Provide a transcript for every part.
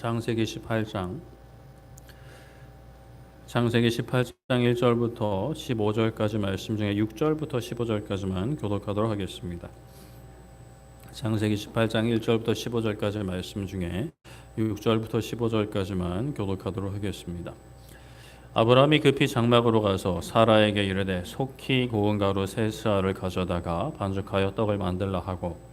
창세기 18장 1절부터 15절까지 말씀 중에 6절부터 15절까지만 교독하도록 하겠습니다. 창세기 18장 1절부터 15절까지 말씀 중에 6절부터 15절까지만 교독하도록 하겠습니다. 아브라함이 급히 장막으로 가서 사라에게 이르되 속히 고운 가루 세 스아를 가져다가 반죽하여 떡을 만들라 하고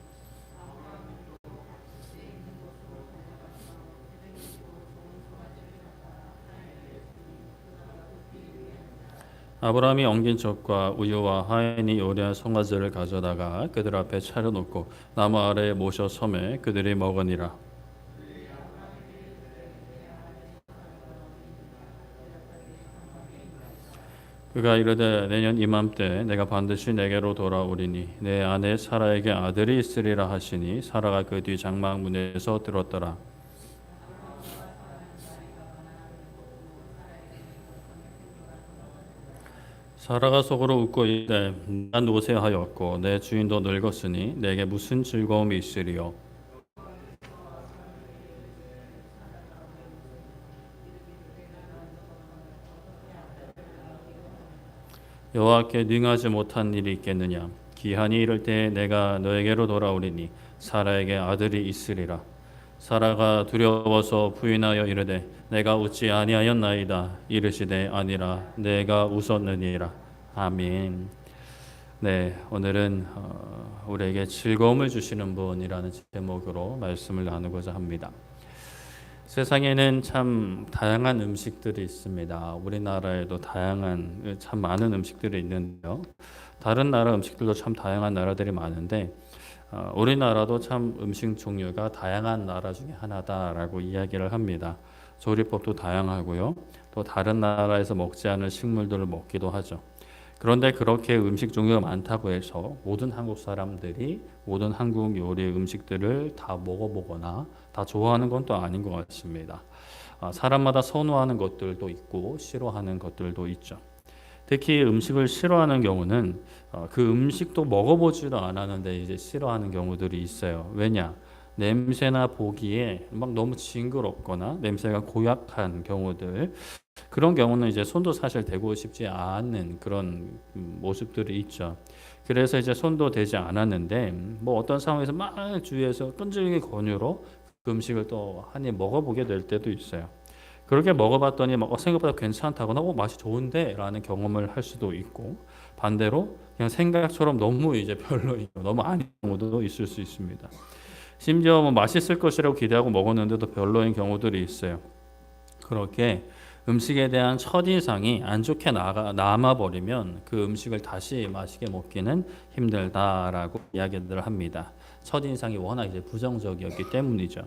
아브라함이 엉긴 젖과 우유와 하인이 요리한 송아지를 가져다가 그들 앞에 차려놓고 나무 아래에 모셔 섬에 그들이 먹으니라. 그가 이르되 내년 이맘때 내가 반드시 내게로 돌아오리니 내 아내 사라에게 아들이 있으리라 하시니 사라가 그 뒤 장막 문에서 들었더라. 사라가 속으로 웃고 이르되 내가 노쇠하였고 내 주인도 늙었으니 내게 무슨 즐거움이 있으리요. 여호와께 능하지 못한 일이 있겠느냐. 기한이 이를 때 내가 너에게로 돌아오리니 사라에게 아들이 있으리라. 사라가 두려워서 부인하여 이르되 내가 웃지 아니하였나이다. 이르시되 아니라 내가 웃었느니라. 아멘. 네, 오늘은 우리에게 즐거움을 주시는 분이라는 제목으로 말씀을 나누고자 합니다. 세상에는 참 다양한 음식들이 있습니다. 우리나라에도 참 많은 음식들이 있는데요. 다른 나라 음식들도 참 다양한 나라들이 많은데 우리나라도 참 음식 종류가 다양한 나라 중에 하나다라고 이야기를 합니다. 조리법도 다양하고요. 또 다른 나라에서 먹지 않은 식물들을 먹기도 하죠. 그런데 그렇게 음식 종류가 많다고 해서 모든 한국 사람들이 모든 한국 요리 음식들을 다 먹어보거나 다 좋아하는 건 또 아닌 것 같습니다. 사람마다 선호하는 것들도 있고 싫어하는 것들도 있죠. 특히 음식을 싫어하는 경우는 그 음식도 먹어보지도 않았는데 이제 싫어하는 경우들이 있어요. 왜냐? 냄새나 보기에 막 너무 징그럽거나 냄새가 고약한 경우들, 그런 경우는 이제 손도 사실 대고 싶지 않는 그런 모습들이 있죠. 그래서 이제 손도 대지 않았는데 뭐 어떤 상황에서 막 주위에서 끈질긴 권유로 그 음식을 또 한 입 먹어보게 될 때도 있어요. 그렇게 먹어봤더니 생각보다 괜찮다거나 맛이 좋은데 라는 경험을 할 수도 있고, 반대로 그냥 생각처럼 너무 이제 별로이고 너무 아닌 경우도 있을 수 있습니다. 심지어 뭐 맛있을 것이라고 기대하고 먹었는데도 별로인 경우들이 있어요. 그렇게 음식에 대한 첫인상이 안 좋게 남아버리면 그 음식을 다시 맛있게 먹기는 힘들다라고 이야기를 합니다. 첫인상이 워낙 이제 부정적이었기 때문이죠.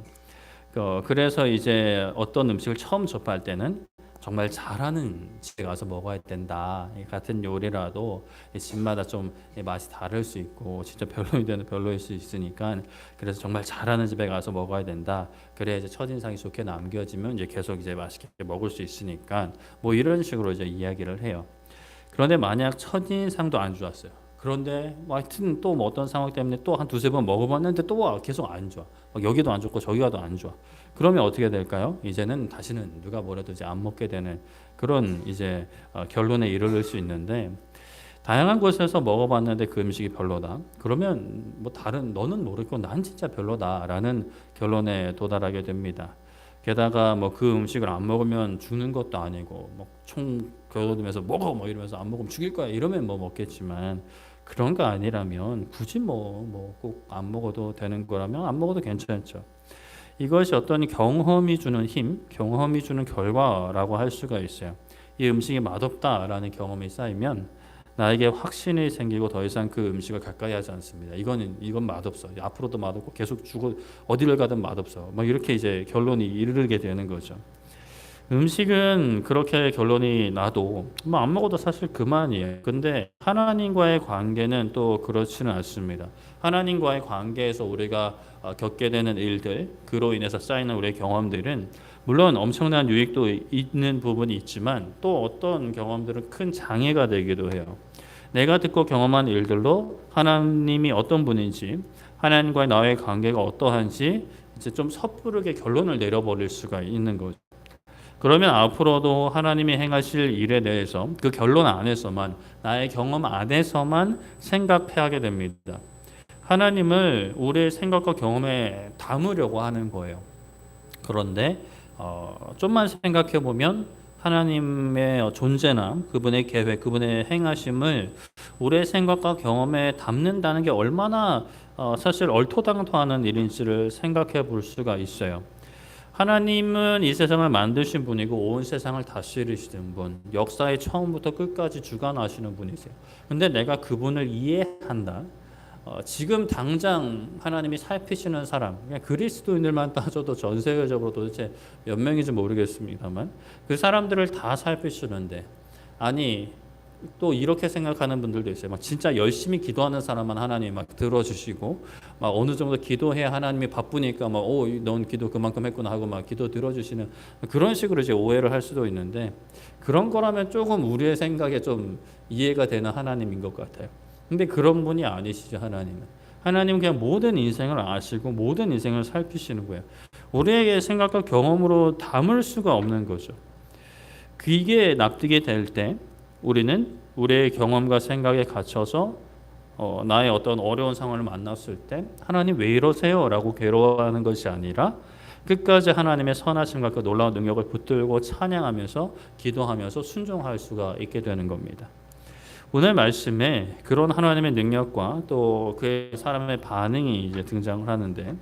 그래서 이제 어떤 음식을 처음 접할 때는 정말 잘하는 집에 가서 먹어야 된다. 같은 요리라도 집마다 좀 맛이 다를 수 있고 진짜 별로인 데는 별로일 수 있으니까, 그래서 정말 잘하는 집에 가서 먹어야 된다. 그래야 이제 첫인상이 좋게 남겨지면 이제 계속 이제 맛있게 먹을 수 있으니까 뭐 이런 식으로 이제 이야기를 해요. 그런데 만약 첫인상도 안 좋았어요. 그런데 하여튼 또 뭐 어떤 상황 때문에 또 한 두세 번 먹어봤는데 또 계속 안 좋아. 여기도 안 좋고 저기가도 안 좋아. 그러면 어떻게 될까요? 이제는 다시는 누가 뭐래도 이제 안 먹게 되는 그런 이제 결론에 이르를 수 있는데, 다양한 곳에서 먹어봤는데 그 음식이 별로다. 그러면 뭐 너는 모르겠고 난 진짜 별로다라는 결론에 도달하게 됩니다. 게다가 뭐 그 음식을 안 먹으면 죽는 것도 아니고 총 겨누면서 먹어 이러면서 안 먹으면 죽일 거야 이러면 먹겠지만, 그런 거 아니라면 굳이 꼭 안 먹어도 되는 거라면 안 먹어도 괜찮죠. 이것이 어떤 경험이 주는 힘, 경험이 주는 결과라고 할 수가 있어요. 이 음식이 맛없다라는 경험이 쌓이면 나에게 확신이 생기고 더 이상 그 음식을 가까이 하지 않습니다. 이건 맛없어. 앞으로도 맛없고 계속 어디를 가든 맛없어. 이렇게 이제 결론이 이르게 되는 거죠. 음식은 그렇게 결론이 나도 안 먹어도 사실 그만이에요. 근데 하나님과의 관계는 또 그렇지는 않습니다. 하나님과의 관계에서 우리가 겪게 되는 일들, 그로 인해서 쌓이는 우리의 경험들은 물론 엄청난 유익도 있는 부분이 있지만 또 어떤 경험들은 큰 장애가 되기도 해요. 내가 듣고 경험한 일들로 하나님이 어떤 분인지, 하나님과의 나의 관계가 어떠한지 이제 좀 섣부르게 결론을 내려버릴 수가 있는 거죠. 그러면 앞으로도 하나님이 행하실 일에 대해서 그 결론 안에서만, 나의 경험 안에서만 생각하게 됩니다. 하나님을 우리의 생각과 경험에 담으려고 하는 거예요. 그런데 좀만 생각해 보면 하나님의 존재나 그분의 계획, 그분의 행하심을 우리의 생각과 경험에 담는다는 게 얼마나 사실 얼토당토하는 일인지를 생각해 볼 수가 있어요. 하나님은 이 세상을 만드신 분이고 온 세상을 다스리시는 분, 역사의 처음부터 끝까지 주관하시는 분이세요. 근데 내가 그분을 이해한다. 지금 당장 하나님이 살피시는 사람, 그냥 그리스도인들만 따져도 전 세계적으로 도대체 몇 명인지 모르겠습니다만 그 사람들을 다 살피시는데, 아니 또 이렇게 생각하는 분들도 있어요. 막 진짜 열심히 기도하는 사람만 하나님 막 들어주시고, 막 어느 정도 기도해야 하나님이 바쁘니까 막 넌 기도 그만큼 했구나 하고 막 기도 들어주시는 그런 식으로 이제 오해를 할 수도 있는데, 그런 거라면 조금 우리의 생각에 좀 이해가 되는 하나님인 것 같아요. 근데 그런 분이 아니시죠. 하나님은 그냥 모든 인생을 아시고 모든 인생을 살피시는 거예요. 우리에게 생각과 경험으로 담을 수가 없는 거죠. 이게 납득이 될 때 우리는 우리의 경험과 생각에 갇혀서 나의 어떤 어려운 상황을 만났을 때 하나님 왜 이러세요? 라고 괴로워하는 것이 아니라 끝까지 하나님의 선하심과 그 놀라운 능력을 붙들고 찬양하면서 기도하면서 순종할 수가 있게 되는 겁니다. 오늘 말씀에 그런 하나님의 능력과 또 그 사람의 반응이 이제 등장을 하는데,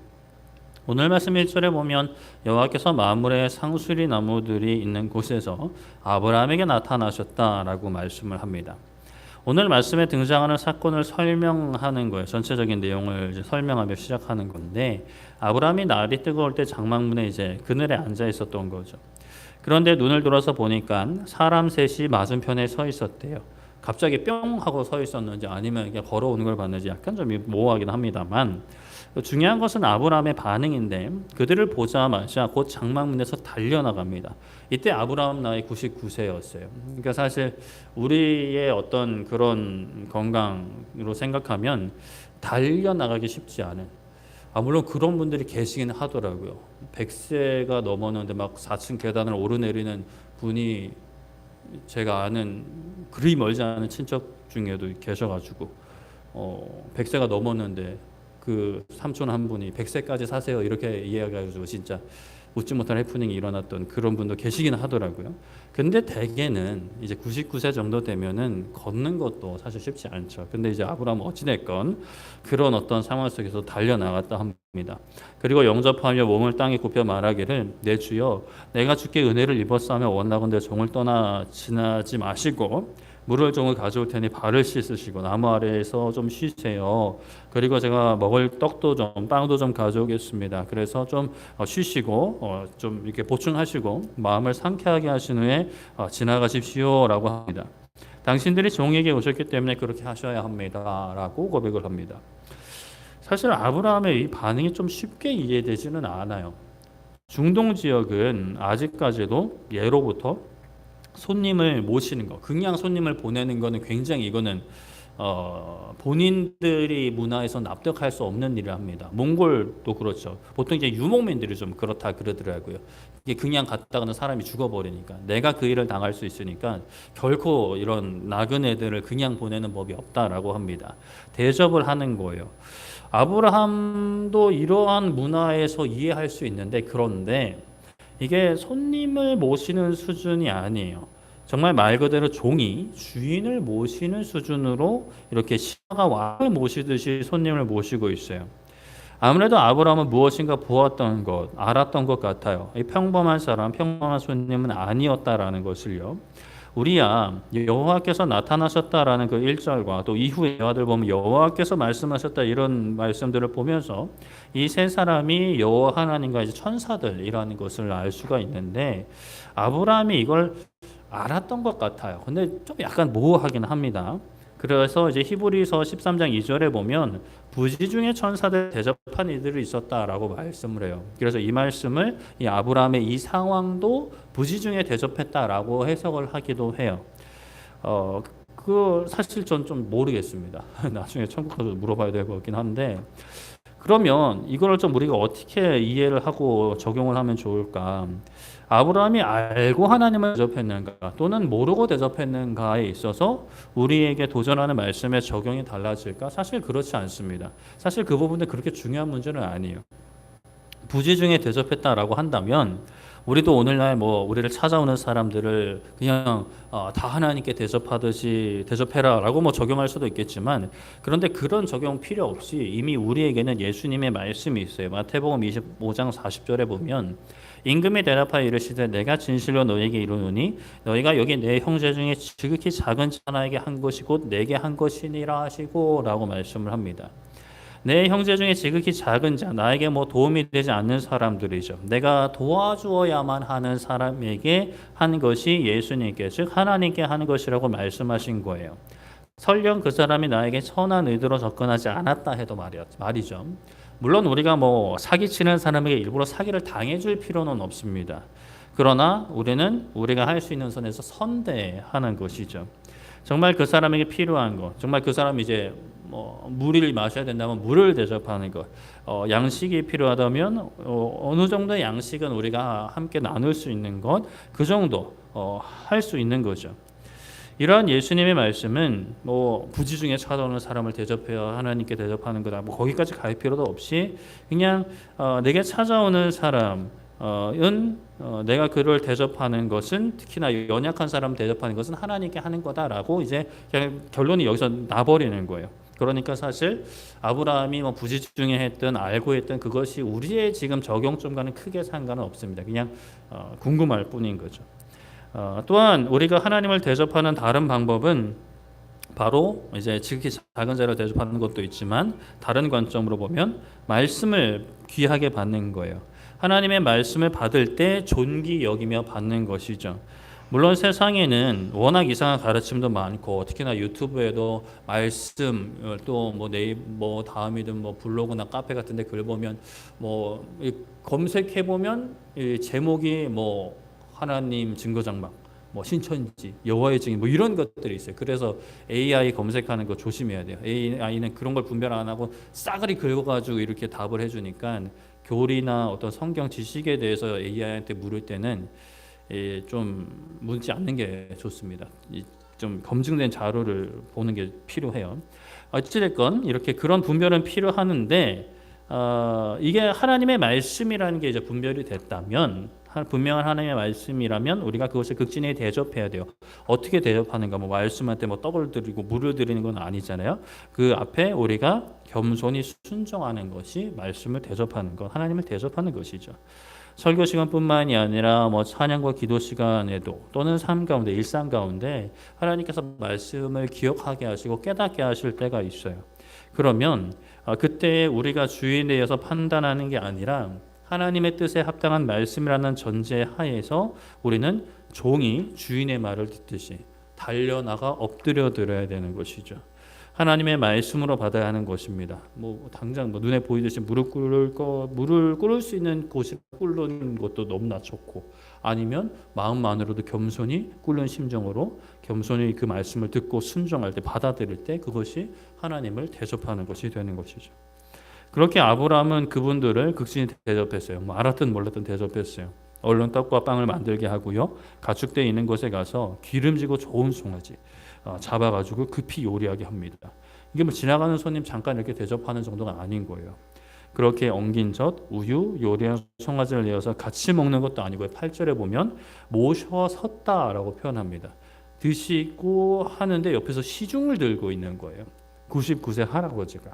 오늘 말씀 1절에 보면 여호와께서 마므레 상수리 나무들이 있는 곳에서 아브라함에게 나타나셨다라고 말씀을 합니다. 오늘 말씀에 등장하는 사건을 설명하는 거예요. 전체적인 내용을 이제 설명하며 시작하는 건데, 아브라함이 날이 뜨거울 때 장막문에 이제 그늘에 앉아 있었던 거죠. 그런데 눈을 들어서 보니까 사람 셋이 맞은편에 서 있었대요. 갑자기 뿅 하고 서 있었는지 아니면 이게 걸어오는 걸 봤는지 약간 좀 모호하긴 합니다만, 중요한 것은 아브라함의 반응인데, 그들을 보자마자 곧 장막문에서 달려나갑니다. 이때 아브라함 나이 99세였어요. 그러니까 사실 우리의 어떤 그런 건강으로 생각하면 달려나가기 쉽지 않은, 물론 그런 분들이 계시긴 하더라고요. 100세가 넘었는데 막 4층 계단을 오르내리는 분이 제가 아는 그리 멀지 않은 친척 중에도 계셔가지고 100세가 넘었는데 그 삼촌 한 분이 100세까지 사세요 이렇게 이야기해가지고 진짜 웃지 못할 해프닝이 일어났던 그런 분도 계시긴 하더라고요. 근데 대개는 이제 99세 정도 되면은 걷는 것도 사실 쉽지 않죠. 근데 이제 아브라함은 어찌됐건 그런 어떤 상황 속에서 달려나갔다 합니다. 그리고 영접하며 몸을 땅에 굽혀 말하기를, 내 주여 내가 주께 은혜를 입었사며 원하건대 종을 떠나 지나지 마시고 물을 종을 가져올 테니 발을 씻으시고 나무 아래에서 좀 쉬세요. 그리고 제가 먹을 떡도 좀 빵도 좀 가져오겠습니다. 그래서 좀 쉬시고 좀 이렇게 보충하시고 마음을 상쾌하게 하신 후에 지나가십시오라고 합니다. 당신들이 종에게 오셨기 때문에 그렇게 하셔야 합니다라고 고백을 합니다. 사실 아브라함의 이 반응이 좀 쉽게 이해되지는 않아요. 중동 지역은 아직까지도 예로부터 손님을 모시는 거, 그냥 손님을 보내는 거는 굉장히 이거는 본인들이 문화에서 납득할 수 없는 일을 합니다. 몽골도 그렇죠. 보통 이제 유목민들이 좀 그렇다 그러더라고요. 이게 그냥 갔다가는 사람이 죽어버리니까 내가 그 일을 당할 수 있으니까 결코 이런 나그네들을 그냥 보내는 법이 없다라고 합니다. 대접을 하는 거예요. 아브라함도 이러한 문화에서 이해할 수 있는데, 그런데 이게 손님을 모시는 수준이 아니에요. 정말 말 그대로 종이 주인을 모시는 수준으로 이렇게 신하가 왕을 모시듯이 손님을 모시고 있어요. 아무래도 아브라함은 무엇인가 보았던 것, 알았던 것 같아요. 이 평범한 사람, 평범한 손님은 아니었다라는 것을요. 우리야 여호와께서 나타나셨다라는 그 1절과 또 이후의 대화들 보면 여호와께서 말씀하셨다 이런 말씀들을 보면서 이 세 사람이 여호와 하나님과 이제 천사들이라는 것을 알 수가 있는데, 아브라함이 이걸 알았던 것 같아요. 근데 좀 약간 모호하긴 합니다. 그래서 이제 히브리서 13장 2절에 보면 부지 중에 천사들 대접한 이들이 있었다라고 말씀을 해요. 그래서 이 말씀을 이 아브라함의 이 상황도 부지 중에 대접했다라고 해석을 하기도 해요. 그 사실 전 좀 모르겠습니다. 나중에 천국 가서 물어봐야 될 것 같긴 한데, 그러면 이거를 좀 우리가 어떻게 이해를 하고 적용을 하면 좋을까? 아브라함이 알고 하나님을 대접했는가 또는 모르고 대접했는가에 있어서 우리에게 도전하는 말씀의 적용이 달라질까? 사실 그렇지 않습니다. 사실 그 부분은 그렇게 중요한 문제는 아니에요. 부지중에 대접했다라고 한다면 우리도 오늘날 뭐 우리를 찾아오는 사람들을 그냥 다 하나님께 대접하듯이 대접해라라고 뭐 적용할 수도 있겠지만, 그런데 그런 적용 필요 없이 이미 우리에게는 예수님의 말씀이 있어요. 마태복음 25장 40절에 보면 임금이 대답하여 이르시되 내가 진실로 너에게 이르노니 너희가 여기 내 형제 중에 지극히 작은 자나에게 한 것이 곧 내게 한 것이니라 하시고 라고 말씀을 합니다. 내 형제 중에 지극히 작은 자, 나에게 뭐 도움이 되지 않는 사람들이죠. 내가 도와주어야만 하는 사람에게 한 것이 예수님께, 즉 하나님께 하는 것이라고 말씀하신 거예요. 설령 그 사람이 나에게 선한 의도로 접근하지 않았다 해도 말이죠. 물론 우리가 뭐 사기치는 사람에게 일부러 사기를 당해줄 필요는 없습니다. 그러나 우리는 우리가 할 수 있는 선에서 선대하는 것이죠. 정말 그 사람에게 필요한 것, 정말 그 사람이 이제 뭐 물을 마셔야 된다면 물을 대접하는 것, 양식이 필요하다면 어느 정도의 양식은 우리가 함께 나눌 수 있는 것, 그 정도 할 수 있는 거죠. 이러한 예수님의 말씀은 뭐 부지중에 찾아오는 사람을 대접해야 하나님께 대접하는 거다, 뭐 거기까지 갈 필요도 없이 그냥 내게 찾아오는 사람은 내가 그를 대접하는 것은, 특히나 연약한 사람 대접하는 것은 하나님께 하는 거다라고 이제 그냥 결론이 여기서 나버리는 거예요. 그러니까 사실 아브라함이 뭐 부지중에 했든 알고 했든 그것이 우리의 지금 적용점과는 크게 상관은 없습니다. 그냥 궁금할 뿐인 거죠. 또한 우리가 하나님을 대접하는 다른 방법은 바로 이제 지극히 작은 자를 대접하는 것도 있지만, 다른 관점으로 보면 말씀을 귀하게 받는 거예요. 하나님의 말씀을 받을 때 존귀 여기며 받는 것이죠. 물론 세상에는 워낙 이상한 가르침도 많고, 특히나 유튜브에도 말씀, 또 뭐 네이버 다음이든 뭐 블로그나 카페 같은데 글 보면 뭐 검색해 보면 제목이 뭐 하나님 증거장막, 뭐 신천지, 여호와의 증인, 뭐 이런 것들이 있어요. 그래서 AI 검색하는 거 조심해야 돼요. AI는 그런 걸 분별 안 하고 싸그리 긁어가지고 이렇게 답을 해주니까 교리나 어떤 성경 지식에 대해서 AI한테 물을 때는 좀 묻지 않는 게 좋습니다. 좀 검증된 자료를 보는 게 필요해요. 어찌됐건 이렇게 그런 분별은 필요하는데, 이게 하나님의 말씀이라는 게 이제 분별이 됐다면, 분명한 하나님의 말씀이라면 우리가 그것을 극진히 대접해야 돼요. 어떻게 대접하는가? 뭐 말씀한테 뭐 떡을 드리고 물을 드리는 건 아니잖아요. 그 앞에 우리가 겸손히 순종하는 것이 말씀을 대접하는 것, 하나님을 대접하는 것이죠. 설교 시간뿐만이 아니라 뭐 찬양과 기도 시간에도, 또는 삶 가운데, 일상 가운데 하나님께서 말씀을 기억하게 하시고 깨닫게 하실 때가 있어요. 그러면 그때 우리가 주의에 대해서 판단하는 게 아니라 하나님의 뜻에 합당한 말씀이라는 전제 하에서 우리는 종이 주인의 말을 듣듯이 달려나가 엎드려 들어야 되는 것이죠. 하나님의 말씀으로 받아야 하는 것입니다. 뭐 당장 뭐 눈에 보이듯이 무릎 꿇을 수 있는 곳이 꿇는 것도 너무나 좋고, 아니면 마음만으로도 겸손히 꿇는 심정으로 겸손히 그 말씀을 듣고 순종할 때, 받아들일 때 그것이 하나님을 대접하는 것이 되는 것이죠. 그렇게 아브라함은 그분들을 극진히 대접했어요. 뭐 알았든 몰랐든 대접했어요. 얼른 떡과 빵을 만들게 하고요, 가축대 있는 곳에 가서 기름지고 좋은 송아지 잡아가지고 급히 요리하게 합니다. 이게 뭐 지나가는 손님 잠깐 이렇게 대접하는 정도가 아닌 거예요. 그렇게 엉긴 젖, 우유, 요리한 송아지를 내어서 같이 먹는 것도 아니고요. 8절에 보면 모셔 섰다라고 표현합니다. 드시고 하는데 옆에서 시중을 들고 있는 거예요. 99세 할아버지가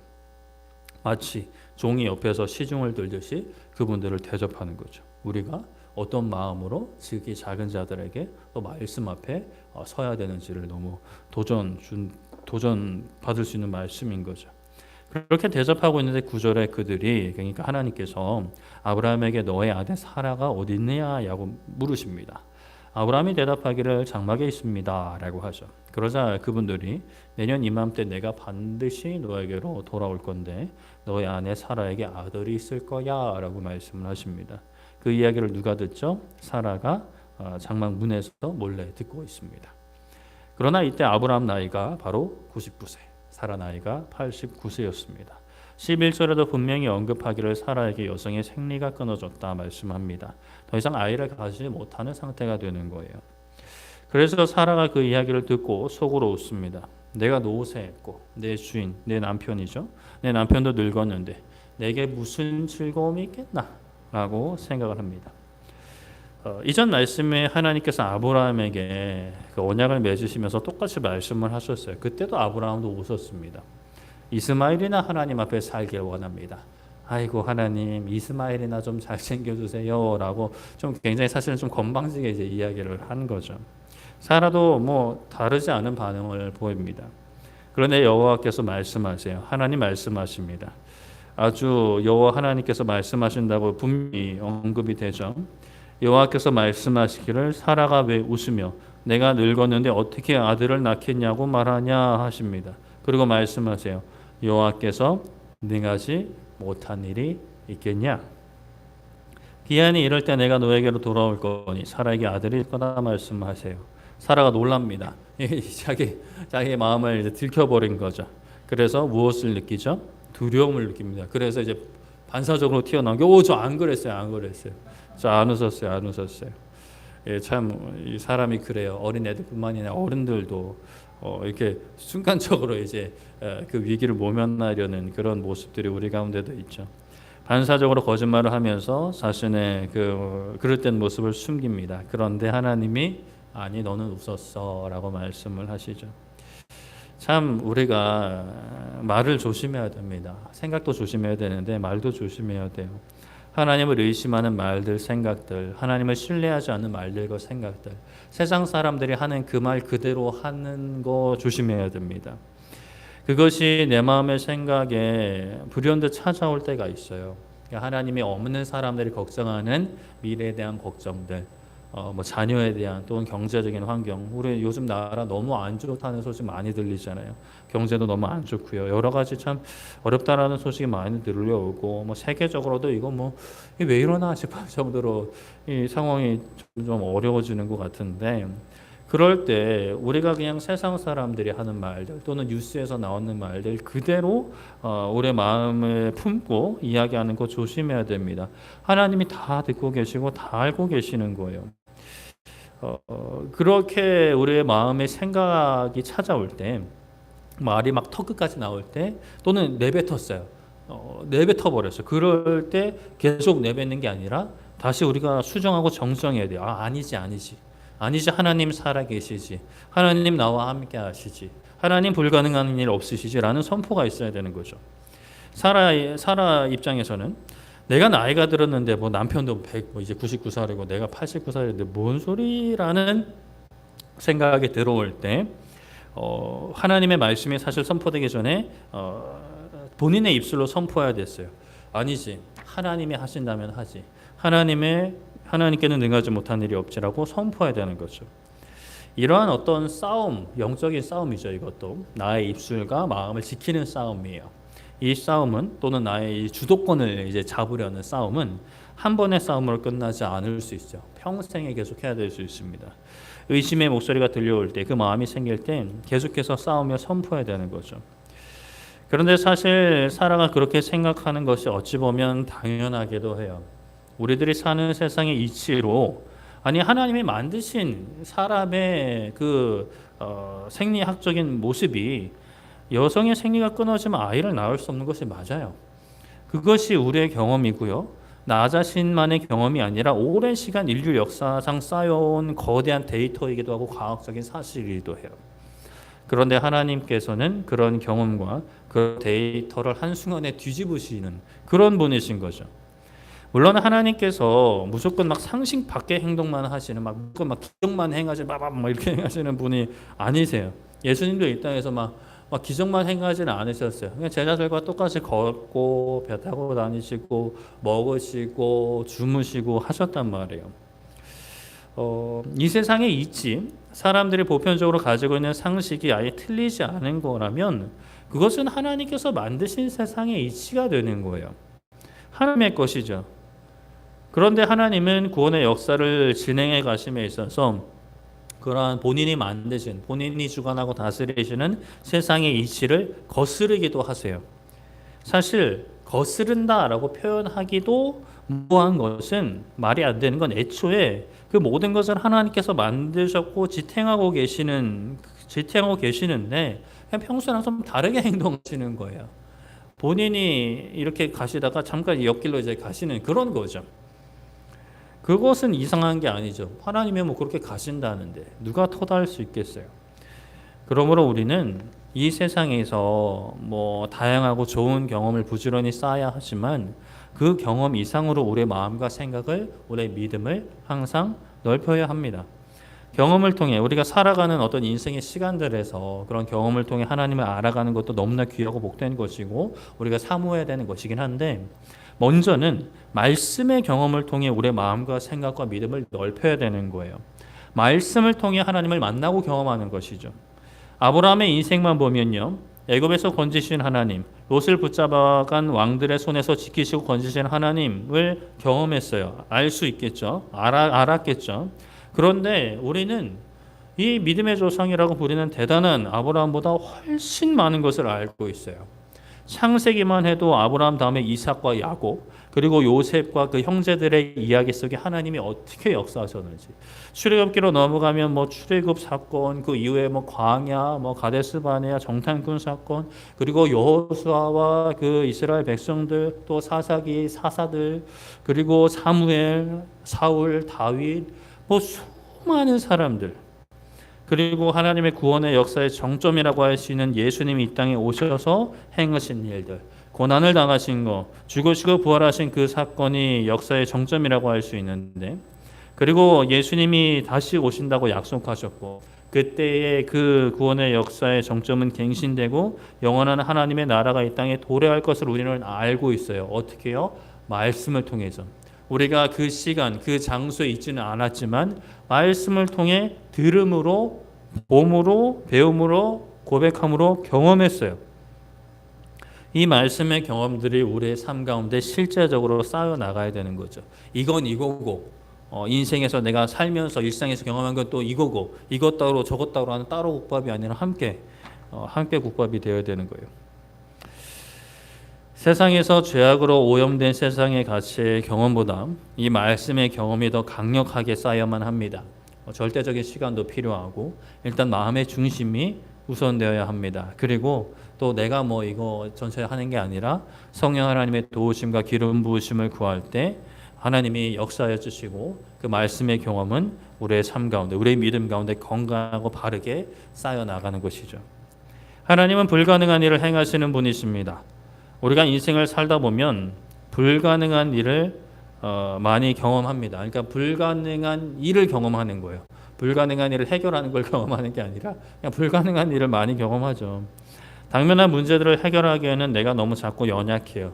마치 종이 옆에서 시중을 들듯이 그분들을 대접하는 거죠. 우리가 어떤 마음으로 지극히 작은 자들에게 또 말씀 앞에 서야 되는지를 너무 도전 받을 수 있는 말씀인 거죠. 그렇게 대접하고 있는데 9절에 그들이, 그러니까 하나님께서 아브라함에게 너의 아들 사라가 어디 있느냐고 물으십니다. 아브라함이 대답하기를 장막에 있습니다 라고 하죠. 그러자 그분들이 내년 이맘때 내가 반드시 너에게로 돌아올 건데 너의 아내 사라에게 아들이 있을 거야 라고 말씀을 하십니다. 그 이야기를 누가 듣죠? 사라가 장막 문에서 몰래 듣고 있습니다. 그러나 이때 아브라함 나이가 바로 99세, 사라 나이가 89세였습니다. 11절에도 분명히 언급하기를 사라에게 여성의 생리가 끊어졌다 말씀합니다. 더 이상 아이를 가지지 못하는 상태가 되는 거예요. 그래서 사라가 그 이야기를 듣고 속으로 웃습니다. 내가 노쇠했고 내 주인, 내 남편이죠. 내 남편도 늙었는데 내게 무슨 즐거움이 있겠나? 라고 생각을 합니다. 이전 말씀에 하나님께서 아브라함에게 그 언약을 맺으시면서 똑같이 말씀을 하셨어요. 그때도 아브라함도 웃었습니다. 이스마엘이나 하나님 앞에 살길 원합니다. 아이고 하나님 이스마엘이나 좀 잘 챙겨주세요 라고 좀 굉장히 사실은 좀 건방지게 이제 이야기를 한 거죠. 사라도 뭐 다르지 않은 반응을 보입니다. 그런데 여호와께서 말씀하세요. 하나님 말씀하십니다. 아주 여호와 하나님께서 말씀하신다고 분명히 언급이 되죠. 여호와께서 말씀하시기를 사라가 왜 웃으며 내가 늙었는데 어떻게 아들을 낳겠냐고 말하냐 하십니다. 그리고 말씀하세요. 여호와께서 능하지 못한 일이 있겠냐? 기한이 이럴 때 내가 너에게로 돌아올 거니 사라에게 아들이 있을 거다 말씀하세요. 사라가 놀랍니다. 자기 마음을 이제 들켜버린 거죠. 그래서 무엇을 느끼죠? 두려움을 느낍니다. 그래서 이제 반사적으로 튀어나온 게, 저 안 그랬어요, 안 그랬어요. 저 안 웃었어요, 안 웃었어요. 예, 참 이 사람이 그래요. 어린 애들뿐만이 아니라 어른들도 이렇게 순간적으로 이제 그 위기를 모면하려는 그런 모습들이 우리 가운데도 있죠. 반사적으로 거짓말을 하면서 자신의 그릇된 모습을 숨깁니다. 그런데 하나님이 아니 너는 웃었어라고 말씀을 하시죠. 참 우리가 말을 조심해야 됩니다. 생각도 조심해야 되는데 말도 조심해야 돼요. 하나님을 의심하는 말들, 생각들, 하나님을 신뢰하지 않는 말들과 생각들, 세상 사람들이 하는 그 말 그대로 하는 거 조심해야 됩니다. 그것이 내 마음의 생각에 불현듯 찾아올 때가 있어요. 하나님이 없는 사람들이 걱정하는 미래에 대한 걱정들, 뭐 자녀에 대한 또는 경제적인 환경, 우리 요즘 나라 너무 안 좋다는 소식 많이 들리잖아요. 경제도 너무 안 좋고요. 여러 가지 참 어렵다라는 소식이 많이 들려오고, 뭐 세계적으로도 이거 뭐 왜 이러나 싶을 정도로 이 상황이 좀 어려워지는 것 같은데, 그럴 때 우리가 그냥 세상 사람들이 하는 말들 또는 뉴스에서 나오는 말들 그대로 우리 마음을 품고 이야기하는 거 조심해야 됩니다. 하나님이 다 듣고 계시고 다 알고 계시는 거예요. 그렇게 우리의 마음의 생각이 찾아올 때, 말이 막 턱끝까지 나올 때, 또는 내뱉었어요. 내뱉어 버렸어요. 그럴 때 계속 내뱉는 게 아니라 다시 우리가 수정하고 정정해야 돼요. 아니지. 하나님 살아계시지. 하나님 나와 함께 하시지. 하나님 불가능한 일 없으시지라는 선포가 있어야 되는 거죠. 사라 입장에서는 내가 나이가 들었는데 뭐 남편도 100, 이제 99살이고 내가 89살인데 뭔 소리라는 생각이 들어올 때 하나님의 말씀이 사실 선포되기 전에 본인의 입술로 선포해야 됐어요. 아니지. 하나님이 하신다면 하지. 하나님께는 능하지 못한 일이 없지라고 선포해야 되는 거죠. 이러한 어떤 싸움, 영적인 싸움이죠. 이것도 나의 입술과 마음을 지키는 싸움이에요. 이 싸움은 또는 나의 이 주도권을 이제 잡으려는 싸움은 한 번의 싸움으로 끝나지 않을 수 있죠. 평생에 계속해야 될 수 있습니다. 의심의 목소리가 들려올 때, 그 마음이 생길 때 계속해서 싸우며 선포해야 되는 거죠. 그런데 사실 사라가 그렇게 생각하는 것이 어찌 보면 당연하기도 해요. 우리들이 사는 세상의 이치로, 아니 하나님이 만드신 사람의 생리학적인 모습이 여성의 생리가 끊어지면 아이를 낳을 수 없는 것이 맞아요. 그것이 우리의 경험이고요. 나 자신만의 경험이 아니라 오랜 시간 인류 역사상 쌓여온 거대한 데이터이기도 하고 과학적인 사실이기도 해요. 그런데 하나님께서는 그런 경험과 그 데이터를 한순간에 뒤집으시는 그런 분이신 거죠. 물론 하나님께서 무조건 막 상식 밖의 행동만 하시는, 막 기적만 행하지 막 이렇게 행하시는 분이 아니세요. 예수님도 이 땅에서 막 기적만 행하지는 않으셨어요. 그냥 제자들과 똑같이 걷고 배 타고 다니시고 먹으시고 주무시고 하셨단 말이에요. 이 세상의 이치, 사람들이 보편적으로 가지고 있는 상식이 아예 틀리지 않은 거라면 그것은 하나님께서 만드신 세상의 이치가 되는 거예요. 하나님의 것이죠. 그런데 하나님은 구원의 역사를 진행해 가심에 있어서 그러한 본인이 만드신, 본인이 주관하고 다스리시는 세상의 이치를 거스르기도 하세요. 사실 거스른다라고 표현하기도 무모한 것은 말이 안 되는 건 애초에 그 모든 것을 하나님께서 만드셨고 지탱하고 계시는데 그냥 평소랑 좀 다르게 행동하시는 거예요. 본인이 이렇게 가시다가 잠깐 옆길로 이제 가시는 그런 거죠. 그것은 이상한 게 아니죠. 하나님이 뭐 그렇게 가신다는데 누가 토달할 수 있겠어요? 그러므로 우리는 이 세상에서 뭐 다양하고 좋은 경험을 부지런히 쌓아야 하지만 그 경험 이상으로 우리의 마음과 생각을, 우리의 믿음을 항상 넓혀야 합니다. 경험을 통해 우리가 살아가는 어떤 인생의 시간들에서 그런 경험을 통해 하나님을 알아가는 것도 너무나 귀하고 복된 것이고 우리가 사모해야 되는 것이긴 한데, 먼저는 말씀의 경험을 통해 우리의 마음과 생각과 믿음을 넓혀야 되는 거예요. 말씀을 통해 하나님을 만나고 경험하는 것이죠. 아브라함의 인생만 보면요, 애굽에서 건지신 하나님, 롯을 붙잡아간 왕들의 손에서 지키시고 건지신 하나님을 경험했어요. 알 수 있겠죠. 알았겠죠. 그런데 우리는 이 믿음의 조상이라고 부르는 대단한 아브라함보다 훨씬 많은 것을 알고 있어요. 창세기만 해도 아브라함 다음에 이삭과 야곱, 그리고 요셉과 그 형제들의 이야기 속에 하나님이 어떻게 역사하셨는지, 출애굽기로 넘어가면 뭐 출애굽 사건, 그 이후에 뭐 광야, 뭐 가데스 바네아 정탐꾼 사건, 그리고 여호수아와 그 이스라엘 백성들, 또 사사기 사사들, 그리고 사무엘, 사울, 다윗, 뭐 수많은 사람들, 그리고 하나님의 구원의 역사의 정점이라고 할 수 있는 예수님이 이 땅에 오셔서 행하신 일들, 고난을 당하신 거, 죽으시고 부활하신 그 사건이 역사의 정점이라고 할 수 있는데, 그리고 예수님이 다시 오신다고 약속하셨고 그때의 그 구원의 역사의 정점은 갱신되고 영원한 하나님의 나라가 이 땅에 도래할 것을 우리는 알고 있어요. 어떻게요? 말씀을 통해서. 우리가 그 시간, 그 장소에 있지는 않았지만 말씀을 통해 들음으로, 봄으로, 배움으로, 고백함으로 경험했어요. 이 말씀의 경험들이 우리의 삶 가운데 실제적으로 쌓여 나가야 되는 거죠. 이건 이거고, 인생에서 내가 살면서 일상에서 경험한 건 또 이거고, 이것 따로 저것 따로 하는 따로 국밥이 아니라 함께 국밥이 되어야 되는 거예요. 세상에서 죄악으로 오염된 세상의 가치의 경험보다 이 말씀의 경험이 더 강력하게 쌓여야만 합니다. 절대적인 시간도 필요하고 일단 마음의 중심이 우선되어야 합니다. 그리고 또 내가 뭐 이거 전체 하는 게 아니라 성령 하나님의 도우심과 기름 부으심을 구할 때 하나님이 역사해 주시고 그 말씀의 경험은 우리의 삶 가운데, 우리의 믿음 가운데 건강하고 바르게 쌓여 나가는 것이죠. 하나님은 불가능한 일을 행하시는 분이십니다. 우리가 인생을 살다 보면 불가능한 일을 많이 경험합니다. 그러니까 불가능한 일을 경험하는 거예요. 불가능한 일을 해결하는 걸 경험하는 게 아니라 그냥 불가능한 일을 많이 경험하죠. 당면한 문제들을 해결하기에는 내가 너무 작고 연약해요.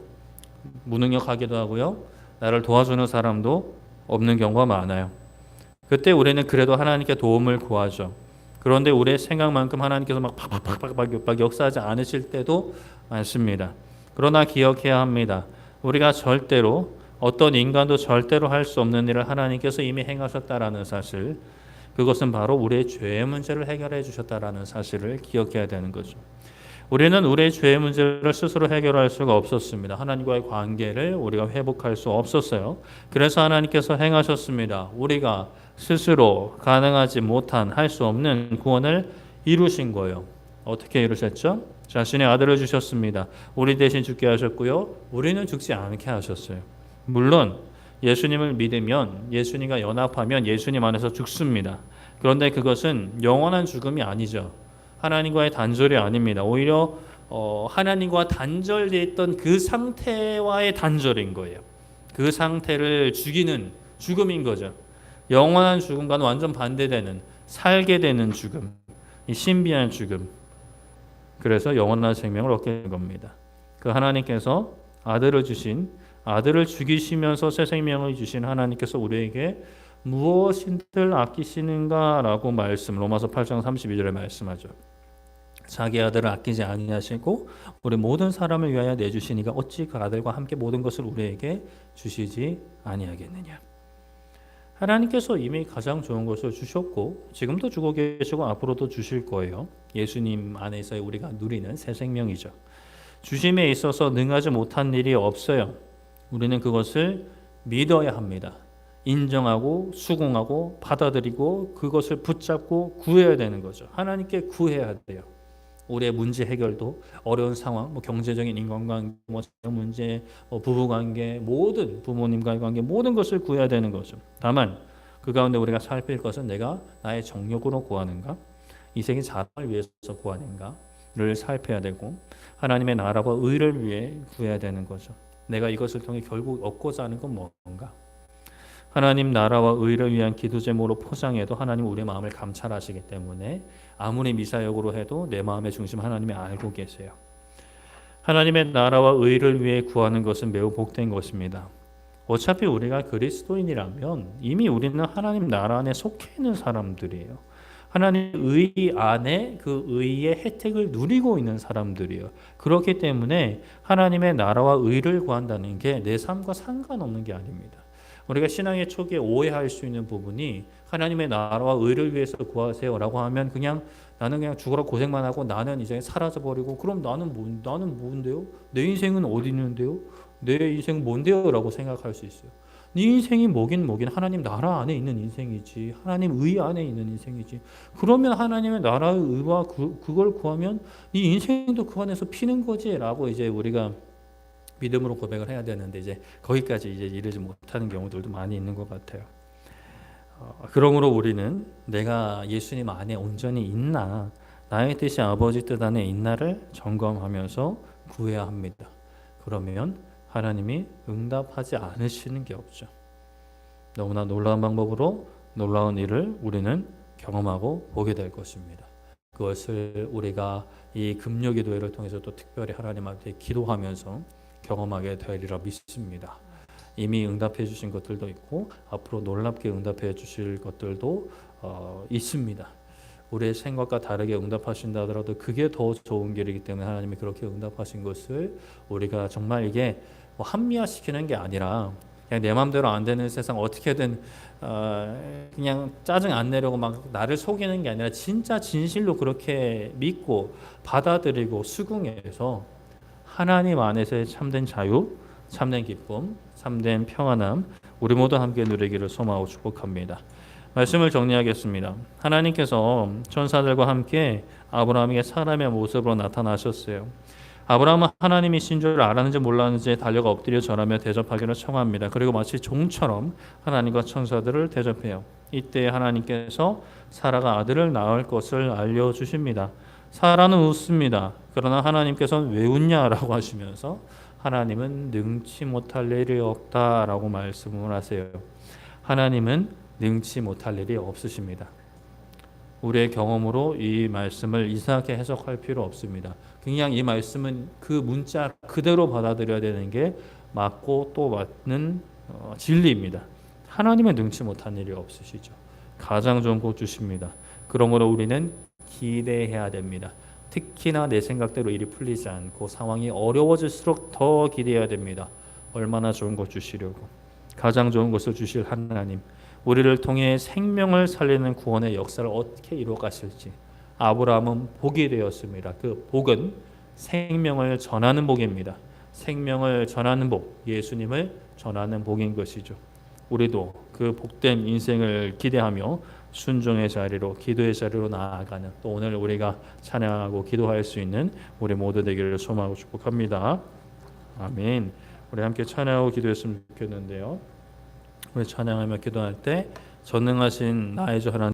무능력하기도 하고요. 나를 도와주는 사람도 없는 경우가 많아요. 그때 우리는 그래도 하나님께 도움을 구하죠. 그런데 우리의 생각만큼 하나님께서 막 팍팍팍팍 역사하지 않으실 때도 많습니다. 그러나 기억해야 합니다. 우리가 절대로, 어떤 인간도 절대로 할 수 없는 일을 하나님께서 이미 행하셨다라는 사실, 그것은 바로 우리의 죄의 문제를 해결해 주셨다라는 사실을 기억해야 되는 거죠. 우리는 우리의 죄의 문제를 스스로 해결할 수가 없었습니다. 하나님과의 관계를 우리가 회복할 수 없었어요. 그래서 하나님께서 행하셨습니다. 우리가 스스로 가능하지 못한, 할 수 없는 구원을 이루신 거예요. 어떻게 이루셨죠? 자신의 아들을 주셨습니다. 우리 대신 죽게 하셨고요. 우리는 죽지 않게 하셨어요. 물론 예수님을 믿으면, 예수님과 연합하면 예수님 안에서 죽습니다. 그런데 그것은 영원한 죽음이 아니죠. 하나님과의 단절이 아닙니다. 오히려 하나님과 단절되어 있던 그 상태와의 단절인 거예요. 그 상태를 죽이는 죽음인 거죠. 영원한 죽음과는 완전 반대되는, 살게 되는 죽음, 이 신비한 죽음. 그래서 영원한 생명을 얻게 된 겁니다. 그 하나님께서 아들을 죽이시면서 새 생명을 주신 하나님께서 우리에게 무엇인들 아끼시는가라고 로마서 8장 32절에 말씀하죠. 자기 아들을 아끼지 아니하시고 우리 모든 사람을 위하여 내주시니가 어찌 그 아들과 함께 모든 것을 우리에게 주시지 아니하겠느냐. 하나님께서 이미 가장 좋은 것을 주셨고 지금도 주고 계시고 앞으로도 주실 거예요. 예수님 안에서 우리가 누리는 새 생명이죠. 주심에 있어서 능하지 못한 일이 없어요. 우리는 그것을 믿어야 합니다. 인정하고 수긍하고 받아들이고 그것을 붙잡고 구해야 되는 거죠. 하나님께 구해야 돼요. 우리의 문제 해결도 어려운 상황, 경제적인 인간관계, 자녀 문제, 부부관계, 모든 부모님과의 관계 모든 것을 구해야 되는 거죠. 다만 그 가운데 우리가 살필 것은 내가 나의 정욕으로 구하는가, 이 세계 자랑을 위해서 구하는가를 살펴야 되고 하나님의 나라와 의를 위해 구해야 되는 거죠. 내가 이것을 통해 결국 얻고자 하는 건 뭔가? 하나님 나라와 의를 위한 기도 제목으로 포장해도 하나님 우리의 마음을 감찰하시기 때문에 아무리 미사역으로 해도 내 마음의 중심 하나님이 알고 계세요. 하나님의 나라와 의를 위해 구하는 것은 매우 복된 것입니다. 어차피 우리가 그리스도인이라면 이미 우리는 하나님 나라 안에 속해 있는 사람들이에요. 하나님 의 안에 그 의의 혜택을 누리고 있는 사람들이에요. 그렇기 때문에 하나님의 나라와 의를 구한다는 게 내 삶과 상관없는 게 아닙니다. 우리가 신앙의 초기에 오해할 수 있는 부분이 하나님의 나라와 의를 위해서 구하세요라고 하면 나는 그냥 죽으라 고생만 하고 나는 이제 사라져 버리고 그럼 나는 뭔데요? 내 인생은 어디 있는데요? 내 인생은 뭔데요?라고 생각할 수 있어요. 네 인생이 뭐긴 하나님 나라 안에 있는 인생이지, 하나님 의 안에 있는 인생이지. 그러면 하나님의 나라의 의와 그걸 구하면 네 인생도 그 안에서 피는 거지라고 이제 우리가 믿음으로 고백을 해야 되는데 이제 거기까지 이제 이르지 못하는 경우들도 많이 있는 것 같아요. 그러므로 우리는 내가 예수님 안에 온전히 있나, 나의 뜻이 아버지 뜻 안에 있나를 점검하면서 구해야 합니다. 그러면 하나님이 응답하지 않으시는 게 없죠. 너무나 놀라운 방법으로 놀라운 일을 우리는 경험하고 보게 될 것입니다. 그것을 우리가 이 금요기도회를 통해서 또 특별히 하나님 앞에 기도하면서 경험하게 되리라 믿습니다. 이미 응답해 주신 것들도 있고 앞으로 놀랍게 응답해 주실 것들도 있습니다. 우리의 생각과 다르게 응답하신다 하더라도 그게 더 좋은 길이기 때문에 하나님이 그렇게 응답하신 것을 우리가 정말 이게 합리화시키는 게 아니라 그냥 내 마음대로 안 되는 세상 어떻게든 그냥 짜증 안 내려고 막 나를 속이는 게 아니라 진짜 진실로 그렇게 믿고 받아들이고 수긍해서 하나님 안에서의 참된 자유, 참된 기쁨, 참된 평안함 우리 모두 함께 누리기를 소망하고 축복합니다. 말씀을 정리하겠습니다. 하나님께서 천사들과 함께 아브라함에게 사람의 모습으로 나타나셨어요. 아브라함은 하나님이신 줄 알았는지 몰랐는지 달려가 엎드려 절하며 대접하기를 청합니다. 그리고 마치 종처럼 하나님과 천사들을 대접해요. 이때 하나님께서 사라가 아들을 낳을 것을 알려주십니다. 사라는 웃습니다. 그러나 하나님께서는 왜 웃냐라고 하시면서 하나님은 능치 못할 일이 없다라고 말씀을 하세요. 하나님은 능치 못할 일이 없으십니다. 우리의 경험으로 이 말씀을 이상하게 해석할 필요 없습니다. 그냥 이 말씀은 그 문자 그대로 받아들여야 되는 게 맞고 또 맞는 진리입니다. 하나님은 능치 못한 일이 없으시죠. 가장 좋은 것 주십니다. 그러므로 우리는 기대해야 됩니다. 특히나 내 생각대로 일이 풀리지 않고 상황이 어려워질수록 더 기대해야 됩니다. 얼마나 좋은 것 주시려고. 가장 좋은 것을 주실 하나님, 우리를 통해 생명을 살리는 구원의 역사를 어떻게 이루어 가실지 아브라함은 복이 되었습니다. 그 복은 생명을 전하는 복입니다. 생명을 전하는 복, 예수님을 전하는 복인 것이죠. 우리도 그 복된 인생을 기대하며 순종의 자리로, 기도의 자리로 나아가는, 또 오늘 우리가 찬양하고 기도할 수 있는 우리 모두 되기를 소망하고 축복합니다. 아멘. 우리 함께 찬양하고 기도했으면 좋겠는데요. 우리 찬양하며 기도할 때 전능하신 나의 주 하나님